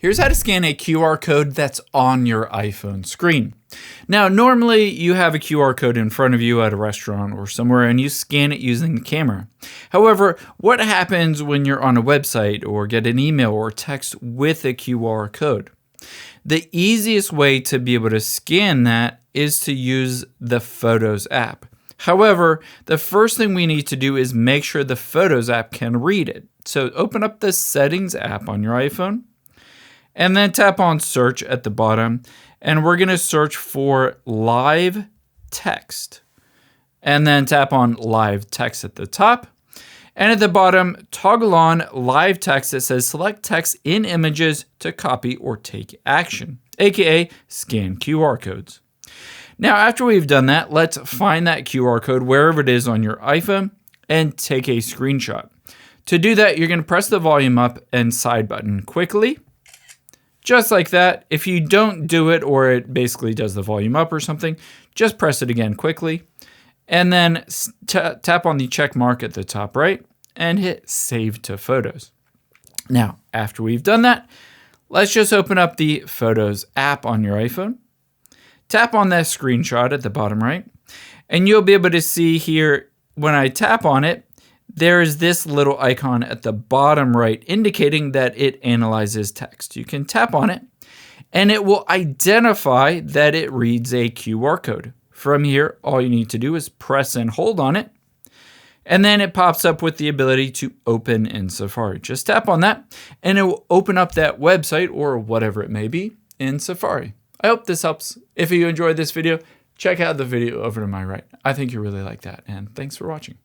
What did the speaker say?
Here's how to scan a QR code that's on your iPhone screen. Now, normally you have a QR code in front of you at a restaurant or somewhere and you scan it using the camera. However, what happens when you're on a website or get an email or text with a QR code? The easiest way to be able to scan that is to use the Photos app. However, the first thing we need to do is make sure the Photos app can read it. So open up the Settings app on your iPhone and then tap on Search at the bottom. And we're going to search for live text. And then tap on live text at the top. And at the bottom, toggle on live text that says select text in images to copy or take action, aka scan QR codes. Now, after we've done that, let's find that QR code wherever it is on your iPhone and take a screenshot. To do that, you're going to press the volume up and side button quickly. Just like that. If you don't do it or it basically does the volume up or something, just press it again quickly. And then tap on the check mark at the top right and hit Save to Photos. Now, after we've done that, let's just open up the Photos app on your iPhone. Tap on that screenshot at the bottom right, and you'll be able to see here when I tap on it, there is this little icon at the bottom right indicating that it analyzes text. You can tap on it, and it will identify that it reads a QR code. From here, all you need to do is press and hold on it, and then it pops up with the ability to open in Safari. Just tap on that, and it will open up that website or whatever it may be in Safari. I hope this helps. If you enjoyed this video, check out the video over to my right. I think you'll really like that, and thanks for watching.